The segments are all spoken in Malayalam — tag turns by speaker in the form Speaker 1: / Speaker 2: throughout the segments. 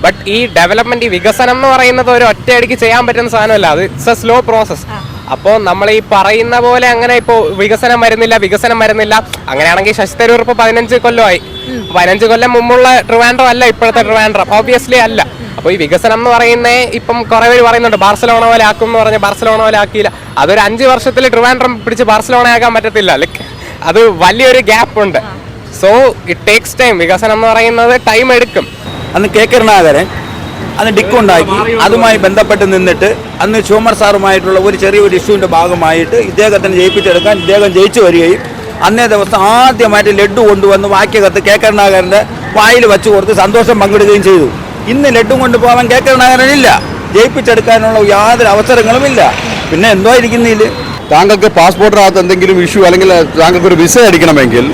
Speaker 1: ബട്ട് ഈ ഡെവലപ്മെന്റ്, ഈ വികസനം എന്ന് പറയുന്നത് ഒരു ഒറ്റയടിക്ക് ചെയ്യാൻ പറ്റുന്ന സാധനമല്ല, അത് ഇറ്റ്സ് എ സ്ലോ പ്രോസസ്. അപ്പോൾ നമ്മൾ ഈ പറയുന്ന പോലെ അങ്ങനെ ഇപ്പോൾ വികസനം വരുന്നില്ല അങ്ങനെയാണെങ്കിൽ ശശി തരൂർ ഇപ്പോൾ 15 കൊല്ലമായി. 15 കൊല്ലം മുമ്പുള്ള ട്രിവാൻഡ്രം അല്ല ഇപ്പോഴത്തെ ട്രിവാൻഡ്രം, ഓബിയസ്ലി അല്ല. അപ്പോൾ ഈ വികസനം എന്ന് പറയുന്നത് ഇപ്പം കുറെ പേര് പറയുന്നുണ്ട് ബാർസലോണ പോലെ ആക്കും എന്ന് പറഞ്ഞ് ബാർസലോണ പോലെ ആക്കിയില്ല. അതൊരു 5 വർഷത്തിൽ ട്രിവാൻഡ്രം പിടിച്ച് ബാർസലോണ ആക്കാൻ പറ്റത്തില്ല. ലൈക്ക് അത് വലിയൊരു ഗ്യാപ്പ് ഉണ്ട്. So it takes time. വികസനം എന്ന് പറയുന്നത് ടൈം എടുക്കും.
Speaker 2: അന്ന് കെ കരുണാകരൻ അന്ന് ഡിക്കുണ്ടാക്കി അതുമായി ബന്ധപ്പെട്ട് നിന്നിട്ട് അന്ന് ശിവകുമാർ സാറുമായിട്ടുള്ള ഒരു ചെറിയൊരു ഇഷ്യൂവിൻ്റെ ഭാഗമായിട്ട് ഇദ്ദേഹത്തിന് ജയിപ്പിച്ചെടുക്കാൻ ഇദ്ദേഹം ജയിച്ചു വരികയും അന്നേ ദിവസം ആദ്യമായിട്ട് ലഡ്ഡു കൊണ്ടുവന്ന് വാക്യകത്ത് കെ കരുണാകരൻ്റെ വായിൽ വെച്ച് കൊടുത്ത് സന്തോഷം പങ്കിടുകയും ചെയ്തു. ഇന്ന് ലഡ്ഡു കൊണ്ടുപോകാൻ കെ കരുണാകരനില്ല, ജയിപ്പിച്ചെടുക്കാനുള്ള യാതൊരു അവസരങ്ങളുമില്ല. പിന്നെ എന്തോ ഇരിക്കുന്നില്ല.
Speaker 3: താങ്കൾക്ക് പാസ്പോർട്ടിനകത്ത് എന്തെങ്കിലും ഇഷ്യൂ അല്ലെങ്കിൽ താങ്കൾക്ക് ഒരു വിസ അടിക്കണമെങ്കിൽ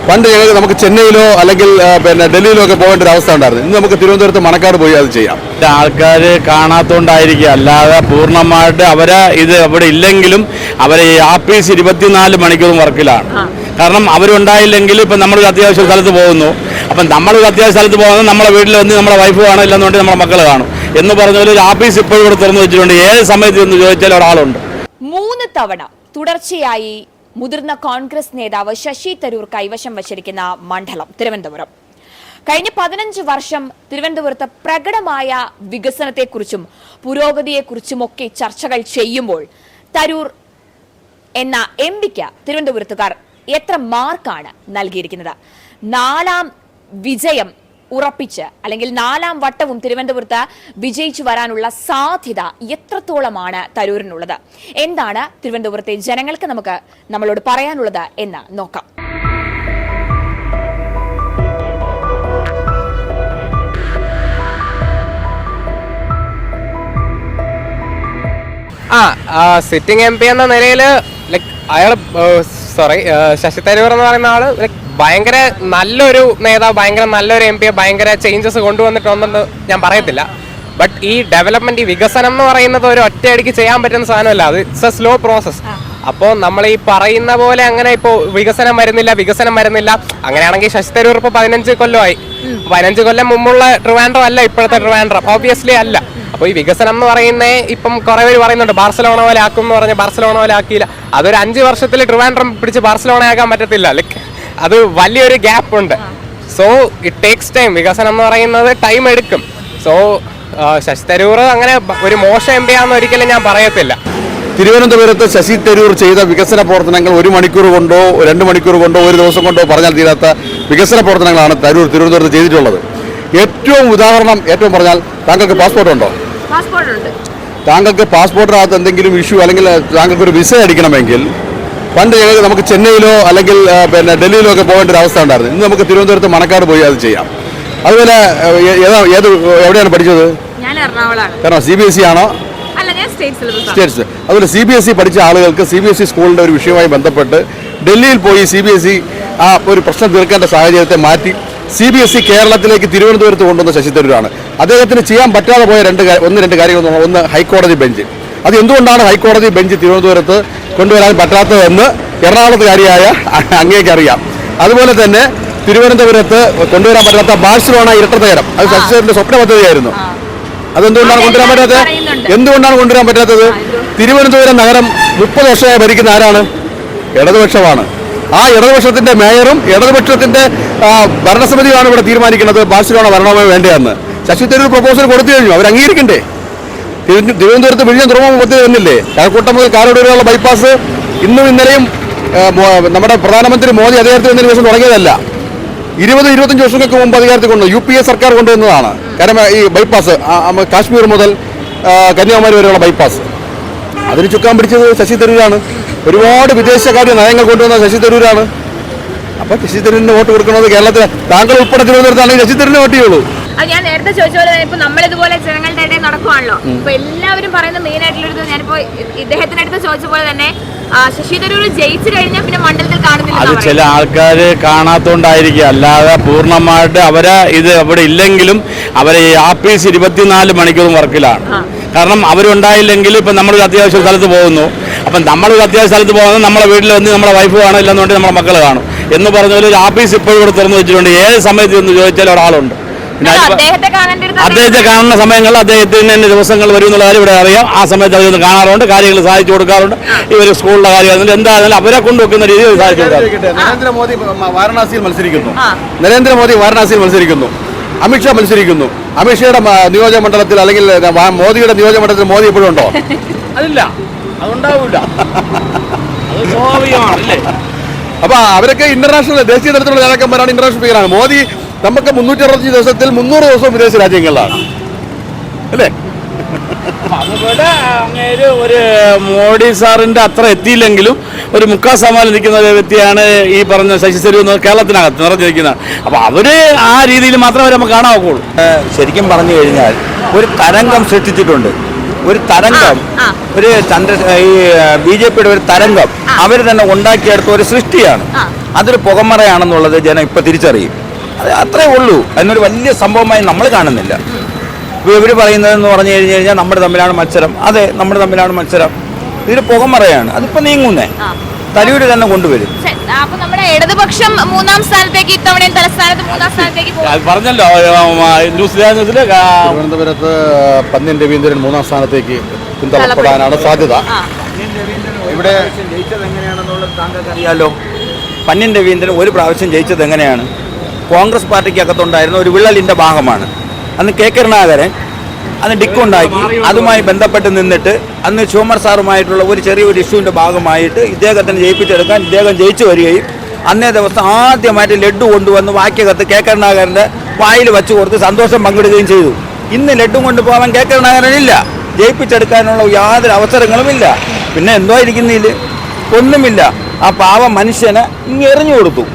Speaker 3: പണ്ട് നമുക്ക് ചെന്നൈയിലോ അല്ലെങ്കിൽ പിന്നെ ഡൽഹിയിലോ ഒക്കെ പോകേണ്ട ഒരു അവസ്ഥ ഉണ്ടായിരുന്നു. ഇന്ന് നമുക്ക് തിരുവനന്തപുരത്ത് മണക്കാട് പോയി അത് ചെയ്യാം.
Speaker 4: ആൾക്കാർ കാണാത്തോണ്ടായിരിക്കും, അല്ലാതെ പൂർണ്ണമായിട്ട് അവരെ ഇത് അവിടെ ഇല്ലെങ്കിലും അവരെ ഈ ആഫീസ് 24 മണിക്കൂറും വർക്കിലാണ്. കാരണം അവരുണ്ടായില്ലെങ്കിൽ ഇപ്പം നമ്മളൊരു അത്യാവശ്യ സ്ഥലത്ത് പോകുന്നു, അപ്പം നമ്മളൊരു അത്യാവശ്യ സ്ഥലത്ത് പോകുന്നത് നമ്മളെ വീട്ടിൽ വന്ന് നമ്മളെ വൈഫ് കാണും, ഇല്ലെന്നുണ്ടെങ്കിൽ നമ്മളെ മക്കൾ കാണും എന്ന് പറഞ്ഞ പോലെ ഒരു ആഫീസ് ഇപ്പോഴും ഇവിടെ തുറന്നു വെച്ചിട്ടുണ്ട്. ഏത് സമയത്ത് എന്ന് ചോദിച്ചാൽ ഒരാളുണ്ട്.
Speaker 5: 3 തവണ തുടർച്ചയായി മുതിർന്ന കോൺഗ്രസ് നേതാവ് ശശി തരൂർ കൈവശം വച്ചിരിക്കുന്ന മണ്ഡലം തിരുവനന്തപുരം. കഴിഞ്ഞ 15 വർഷം തിരുവനന്തപുരത്ത് പ്രകടമായ വികസനത്തെക്കുറിച്ചും പുരോഗതിയെക്കുറിച്ചുമൊക്കെ ചർച്ചകൾ ചെയ്യുമ്പോൾ തരൂർ എന്ന എംപിക്ക് തിരുവനന്തപുരത്തുകാർ എത്ര മാർക്കാണ് നൽകിയിരിക്കുന്നത്? 4ാം വിജയം ഉറപ്പിച്ച് അല്ലെങ്കിൽ 4ാം വട്ടവും തിരുവനന്തപുരത്ത് വിജയിച്ചു വരാനുള്ള സാധ്യത എത്രത്തോളമാണ് തരൂരിനുള്ളത്? എന്താണ് തിരുവനന്തപുരത്തെ ജനങ്ങൾക്ക് നമ്മളോട് പറയാനുള്ളത് എന്ന് നോക്കാം.
Speaker 1: സിറ്റിംഗ് എം പി എന്ന നിലയിൽ ലൈക്ക് അയാൾ ശശി തരൂർ എന്ന് പറയുന്ന ആള് ലൈക്ക് ഭയങ്കര നല്ലൊരു നേതാവ്, ഭയങ്കര നല്ലൊരു എം പിയെ ഭയങ്കര ചേഞ്ചസ് കൊണ്ടുവന്നിട്ടുണ്ടെന്ന് ഞാൻ പറയത്തില്ല. ബട്ട് ഈ ഡെവലപ്മെന്റ്, ഈ വികസനം എന്ന് പറയുന്നത് ഒരു ഒറ്റയടിക്ക് ചെയ്യാൻ പറ്റുന്ന സാധനമല്ല, അത് ഇറ്റ്സ് എ സ്ലോ പ്രോസസ്. അപ്പോൾ നമ്മൾ ഈ പറയുന്ന പോലെ അങ്ങനെ ഇപ്പോൾ വികസനം വരുന്നില്ല അങ്ങനെയാണെങ്കിൽ ശശി തരൂർ ഇപ്പോൾ 15 കൊല്ലമായി. 15 കൊല്ലം മുമ്പുള്ള ട്രിവാൻഡ്രം അല്ല ഇപ്പോഴത്തെ ട്രിവാൻഡ്രം, ഓബിയസ്ലി അല്ല. അപ്പോൾ ഈ വികസനം എന്ന് പറയുന്നത് ഇപ്പം കുറെ പേര് പറയുന്നുണ്ട് ബാർസലോണ പോലെ ആക്കും എന്ന് പറഞ്ഞ് ബാർസലോണ പോലെ ആക്കിയില്ല. അതൊരു 5 വർഷത്തിൽ ട്രിവാൻഡ്രം പിടിച്ച് ബാർസലോണ ആക്കാൻ പറ്റത്തില്ല. ലൈക്ക് അത് വലിയൊരു ഗ്യാപ്പ് ഉണ്ട്. So it takes time. വികസനം എന്ന് പറയുന്നത് ടൈം എടുക്കും. സോ ശശി തരൂർ അങ്ങനെ ഒരു മോശം എം പി ആണെന്ന് ഒരിക്കലും ഞാൻ പറയത്തില്ല.
Speaker 3: തിരുവനന്തപുരത്ത് ശശി തരൂർ ചെയ്ത വികസന പ്രവർത്തനങ്ങൾ 1 മണിക്കൂർ കൊണ്ടോ 2 മണിക്കൂർ കൊണ്ടോ 1 ദിവസം കൊണ്ടോ പറഞ്ഞാൽ തീരാത്ത വികസന പ്രവർത്തനങ്ങളാണ് തരൂർ തിരുവനന്തപുരത്ത് ചെയ്തിട്ടുള്ളത്. ഏറ്റവും പറഞ്ഞാൽ താങ്കൾക്ക് പാസ്പോർട്ട് ഉണ്ടോ? താങ്കൾക്ക് പാസ്പോർട്ടിനകത്ത് എന്തെങ്കിലും ഇഷ്യൂ അല്ലെങ്കിൽ താങ്കൾക്ക് ഒരു വിസ അടിക്കണമെങ്കിൽ പണ്ട് നമുക്ക് ചെന്നൈയിലോ അല്ലെങ്കിൽ പിന്നെ ഡൽഹിയിലോ ഒക്കെ പോകേണ്ട ഒരു അവസ്ഥ ഉണ്ടായിരുന്നു. ഇന്ന് നമുക്ക് തിരുവനന്തപുരത്ത് മണക്കാട് പോയി അത് ചെയ്യാം. അതുപോലെ എവിടെയാണ് പഠിച്ചത്? കാരണം CBSE ആണോ? സ്റ്റേറ്റ്സ്. അതുപോലെ CBSE പഠിച്ച ആളുകൾക്ക് CBSE സ്കൂളിൻ്റെ ഒരു വിഷയവുമായി ബന്ധപ്പെട്ട് ഡൽഹിയിൽ പോയി CBSE ആ ഒരു പ്രശ്നം തീർക്കേണ്ട സാഹചര്യത്തെ മാറ്റി CBSE കേരളത്തിലേക്ക് തിരുവനന്തപുരത്ത് കൊണ്ടുവന്ന ശശി തരൂരാണ്. അദ്ദേഹത്തിന് ചെയ്യാൻ പറ്റാതെ പോയ രണ്ട് കാര്യങ്ങൾ. ഒന്ന് ഹൈക്കോടതി ബെഞ്ച്. അത് എന്തുകൊണ്ടാണ് ഹൈക്കോടതി ബെഞ്ച് തിരുവനന്തപുരത്ത് കൊണ്ടുവരാൻ പറ്റാത്തതെന്ന് എറണാകുളത്തുകാരിയായ അങ്ങേക്കറിയാം. അതുപോലെ തന്നെ തിരുവനന്തപുരത്ത് കൊണ്ടുവരാൻ പറ്റാത്ത ബാഴ്സലോണ ഇരട്ടനഗരം, അത് ശശി തരൂരിന്റെ സ്വപ്ന പദ്ധതിയായിരുന്നു. അതെന്തുകൊണ്ടാണ് കൊണ്ടുവരാൻ പറ്റാത്തത്? തിരുവനന്തപുരം നഗരം 30 വർഷമായി ഭരിക്കുന്ന ആരാണ്? ഇടതുപക്ഷമാണ്. ആ ഇടതുപക്ഷത്തിന്റെ മേയറും ഇടതുപക്ഷത്തിന്റെ ഭരണസമിതിയാണ് ഇവിടെ തീരുമാനിക്കുന്നത് ബാഴ്സലോണ വരണമോ വേണ്ടതെന്ന്. ശശി തരൂർ പ്രപ്പോസൽ കൊടുത്തു കഴിഞ്ഞു, അവർ അംഗീകരിക്കണ്ടേ? തിരുവനന്തപുരത്ത് വിഴിഞ്ഞം തുറമുഖ പദ്ധതി വന്നില്ലേ? കഴക്കൂട്ടം മുതൽ കാരോട് വരെയുള്ള ബൈപ്പാസ് ഇന്നും ഇന്നലെയും നമ്മുടെ പ്രധാനമന്ത്രി മോദി അധികാരത്തിൽ വന്നതിന് ശേഷം തുടങ്ങിയതല്ല. 20-25 വർഷങ്ങൾക്ക് മുമ്പ് അധികാരത്തിൽ കൊണ്ടു UPA സർക്കാർ കൊണ്ടുവന്നതാണ്. കാരണം ഈ ബൈപ്പാസ് കാശ്മീർ മുതൽ കന്യാകുമാരി വരെയുള്ള ബൈപ്പാസ് അതിന് ചുക്കാൻ പിടിച്ചത് ശശി തരൂരാണ്. ഒരുപാട് വിദേശകാര്യ നയങ്ങൾ കൊണ്ടുവന്ന ശശി തരൂരാണ്. അപ്പോൾ ശശി തരൂരിന് വോട്ട് കൊടുക്കുന്നത് കേരളത്തിൽ താങ്കൾ ഉൾപ്പെടെ തിരുവനന്തപുരത്താണെങ്കിൽ ശശി തരൂരിന് വോട്ട് ചെയ്യുള്ളൂ.
Speaker 5: ഞാൻ നേരത്തെ ചോദിച്ച പോലെ ഇപ്പൊ നമ്മളിതുപോലെ ജനങ്ങളുടെ ഇടയിൽ നടക്കുവാണല്ലോ. ഇപ്പൊ എല്ലാവരും പറയുന്ന മെയിൻ ആയിട്ടുള്ള ഞാനിപ്പോ ഇദ്ദേഹത്തിന്റെ അടുത്ത് ചോദിച്ച പോലെ തന്നെ ശശി തരൂർ ജയിച്ചു കഴിഞ്ഞാൽ പിന്നെ മണ്ഡലത്തിൽ കാണുന്നില്ല.
Speaker 4: അത് ചില ആൾക്കാർ കാണാത്തോണ്ടായിരിക്കും, അല്ലാതെ പൂർണ്ണമായിട്ട് അവരെ ഇത് അവിടെ ഇല്ലെങ്കിലും അവരെ ഈ ആഫീസ് 24 മണിക്കൂറും വർക്കിലാണ്. കാരണം അവരുണ്ടായില്ലെങ്കിൽ ഇപ്പം നമ്മളൊരു അത്യാവശ്യ സ്ഥലത്ത് പോകുന്നു, അപ്പം നമ്മളൊരു അത്യാവശ്യ സ്ഥലത്ത് പോകുന്നത് നമ്മളെ വീട്ടിൽ വന്ന് നമ്മളെ വൈഫ് കാണും, ഇല്ലെന്നുണ്ടെങ്കിൽ നമ്മളെ മക്കൾ കാണും എന്ന് പറഞ്ഞ പോലെ ഒരു ആഫീസ് ഇപ്പോഴും ഇവിടെ തുറന്നു വെച്ചിട്ടുണ്ട്. ഏത് സമയത്ത് എന്ന് ചോദിച്ചാൽ ഒരാളുണ്ട്. പിന്നെ
Speaker 5: അദ്ദേഹത്തെ കാണേണ്ടിരുന്ന
Speaker 4: അദ്ദേഹത്തെ കാണുന്ന സമയങ്ങളിൽ അദ്ദേഹത്തിന് തന്നെ ദിവസങ്ങൾ വരും എന്നുള്ള കാര്യം ഇവിടെ അറിയാം. ആ സമയത്ത് അതൊന്ന് കാണാറുണ്ട്, കാര്യങ്ങൾ സാധിച്ചു കൊടുക്കാറുണ്ട്. ഇവർ സ്കൂളിലെ കാര്യം എന്തായാലും അവരെ കൊണ്ടുവെക്കുന്ന രീതിയിൽ സാധിച്ചു കൊടുക്കാറുണ്ട്.
Speaker 3: നരേന്ദ്രമോദി വാരണാസിയിൽ മത്സരിക്കുന്നു, അമിത്ഷാ മത്സരിക്കുന്നു. അമിത്ഷായുടെ നിയോജക മണ്ഡലത്തിൽ അല്ലെങ്കിൽ മോദിയുടെ നിയോജക മണ്ഡലത്തിൽ മോദി എപ്പോഴും ഉണ്ടോ?
Speaker 4: അതില്ല, അതുണ്ടാവില്ല, അത് സ്വാഭാവികമാണ് അല്ലേ.
Speaker 3: അപ്പൊ അവരൊക്കെ ഇന്റർനാഷണൽ ദേശീയ തലത്തിലുള്ള നേതാക്കന്മാരാണ്, ഇന്റർനാഷണൽ സ്പീക്കറാണ്. മോദി നമുക്ക് 365 ദിവസത്തിൽ 300 ദിവസവും വിദേശ രാജ്യങ്ങളിലാണ് അല്ലേ.
Speaker 4: അതുപോലെ അങ്ങേര് ഒരു മോഡി സാറിന്റെ അത്ര എത്തിയില്ലെങ്കിലും ഒരു മുക്കാൽ ശതമാനം നിൽക്കുന്ന ഒരു വ്യക്തിയാണ് ഈ പറഞ്ഞ ശശി തരൂർ എന്ന് കേരളത്തിനകത്ത് നിറഞ്ഞിരിക്കുന്നത്. അപ്പൊ അവര് ആ രീതിയിൽ മാത്രമേ നമുക്ക് കാണാവുള്ളൂ.
Speaker 2: ശരിക്കും പറഞ്ഞു കഴിഞ്ഞാൽ ഒരു തരംഗം സൃഷ്ടിച്ചിട്ടുണ്ട്. ഒരു തരംഗം, ഒരു ഈ BJPയുടെ ഒരു തരംഗം അവർ തന്നെ ഉണ്ടാക്കിയെടുത്ത ഒരു സൃഷ്ടിയാണ്. അതൊരു പുകമറയാണെന്നുള്ളത് ജനം ഇപ്പൊ തിരിച്ചറിയും. അത് അത്രേ ഉള്ളൂ. അതിനൊരു വലിയ സംഭവമായി നമ്മൾ കാണുന്നില്ല. ഇവർ പറയുന്നതെന്ന് പറഞ്ഞു കഴിഞ്ഞാൽ നമ്മുടെ തമ്മിലാണ് മത്സരം. അതെ, നമ്മുടെ തമ്മിലാണ് മത്സരം. ഇതൊരു പുകമറയാണ്. അതിപ്പോ നീങ്ങുന്നേ തരൂര് തന്നെ കൊണ്ടുവരും.
Speaker 5: അപ്പൊ നമ്മുടെ ഇടതുപക്ഷം 3-ാം സ്ഥാനത്തേക്ക് ഇത്തവണയും തലസ്ഥാനത്ത് 3-ാം സ്ഥാനത്തേക്ക്
Speaker 4: പറഞ്ഞല്ലോ ന്യൂസ് ലേഖനത്തില്
Speaker 3: തിരുവനന്തപുരത്ത് പന്ന്യൻ രവീന്ദ്രൻ 3-ാം സ്ഥാനത്തേക്ക് പിന്തള്ളപ്പെടാനാണ് സാധ്യത.
Speaker 2: ഇവിടെ ജയിച്ചത് എങ്ങനെയാണെന്നുള്ളത് താങ്കൾക്ക് അറിയാലോ. പന്ന്യൻ രവീന്ദ്രൻ ഒരു പ്രാവശ്യം ജയിച്ചത് എങ്ങനെയാണ്? കോൺഗ്രസ് പാർട്ടിക്കകത്തുണ്ടായിരുന്ന ഒരു വിള്ളലിന്റെ ഭാഗമാണ്. അന്ന് കെ കരുണാകരൻ അന്ന് ഡിക്കുണ്ടാക്കി അതുമായി ബന്ധപ്പെട്ട് നിന്നിട്ട് അന്ന് ശിവകുമാർ സാറുമായിട്ടുള്ള ഒരു ചെറിയൊരു ഇഷ്യൂവിൻ്റെ ഭാഗമായിട്ട് ഇദ്ദേഹത്തിന് ജയിപ്പിച്ചെടുക്കാൻ ഇദ്ദേഹം ജയിച്ചു വരികയും അന്നേ ദിവസം ആദ്യമായിട്ട് ലഡ്ഡു കൊണ്ടുവന്ന് വാക്യകത്ത് കെ കരുണാകരൻ്റെ വായിൽ വെച്ച് കൊടുത്ത് സന്തോഷം പങ്കിടുകയും ചെയ്തു. ഇന്ന് ലഡ്ഡു കൊണ്ടുപോകാൻ കെ കരുണാകരനില്ല, ജയിപ്പിച്ചെടുക്കാനുള്ള യാതൊരു അവസരങ്ങളുമില്ല. പിന്നെ എന്തോ ഇരിക്കുന്നതിൽ ഒന്നുമില്ല. ആ പാവ മനുഷ്യനെ ഇങ്ങ് എറിഞ്ഞു കൊടുത്തു.